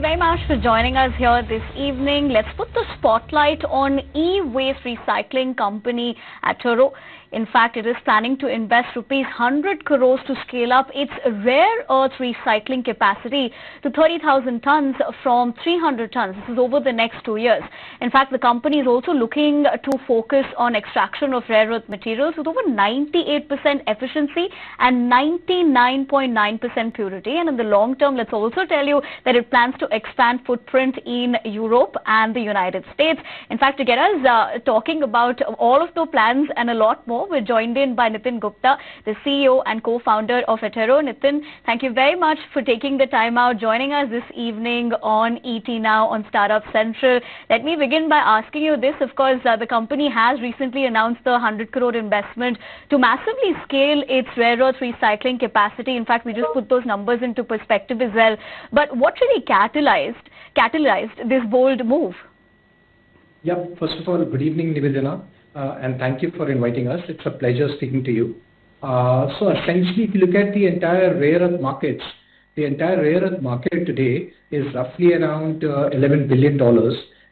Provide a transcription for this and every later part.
you very much for joining us here this evening. Let's put the spotlight on e-waste recycling company Attero. In fact, it is planning to invest rupees 100 crores to scale up its rare earth recycling capacity to 30,000 tons from 300 tons. This is over the next 2 years. In fact, the company is also looking to focus on extraction of rare earth materials with over 98% efficiency and 99.9% purity. And in the long term, let's also tell you that it plans to expand footprint in Europe and the United States. In fact, to get us talking about all of the plans and a lot more, we're joined in by Nitin Gupta, the CEO and co-founder of Attero. Nitin, thank you very much for taking the time out, joining us this evening on ET Now on Startup Central. Let me begin by asking you this. Of course, the company has recently announced the 100 crore investment to massively scale its rare earth recycling capacity. In fact, we just put those numbers into perspective as well. But what really catalyzed this bold move? Yeah, first of all, good evening, Nivedana. And thank you for inviting us. It's a pleasure speaking to you. So essentially, if you look at the entire rare earth markets, the entire rare earth market today is roughly around $11 billion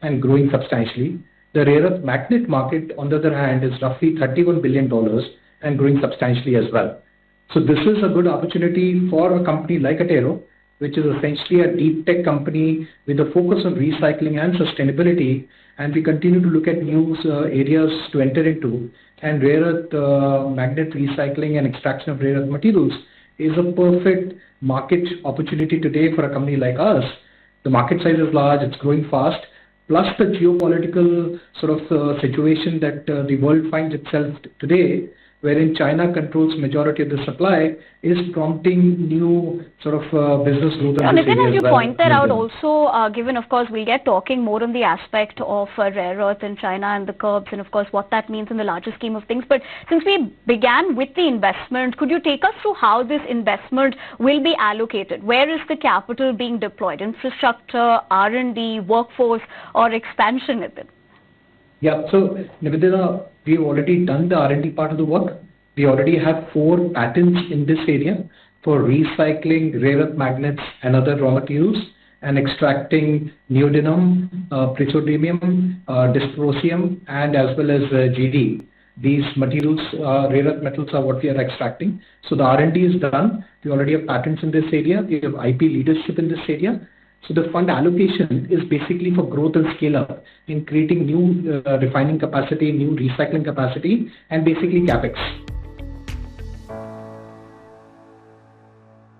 and growing substantially. The rare earth magnet market, on the other hand, is roughly $31 billion and growing substantially as well. So this is a good opportunity for a company like Attero, which is essentially a deep tech company with a focus on recycling and sustainability. And we continue to look at new areas to enter into. And rare earth magnet recycling and extraction of rare earth materials is a perfect market opportunity today for a company like us. The market size is large, it's growing fast, plus the geopolitical sort of situation that the world finds itself today, wherein China controls majority of the supply, is prompting new sort of business growth. Nitin, as you point that out also, given, of course, we'll get talking more on the aspect of rare earth in China and the curbs and, of course, what that means in the larger scheme of things. But since we began with the investment, could you take us through how this investment will be allocated? Where is the capital being deployed? Infrastructure, R&D, workforce, or expansion, Nitin? Yeah, so Nivedana, we've already done the R&D part of the work. We already have 4 patents in this area for recycling rare earth magnets and other raw materials and extracting neodymium, praseodymium, dysprosium, and as well as GD. These materials, rare earth metals, are what we are extracting. So the R&D is done. We already have patents in this area. We have IP leadership in this area. So the fund allocation is basically for growth and scale up in creating new refining capacity, new recycling capacity, and basically CapEx.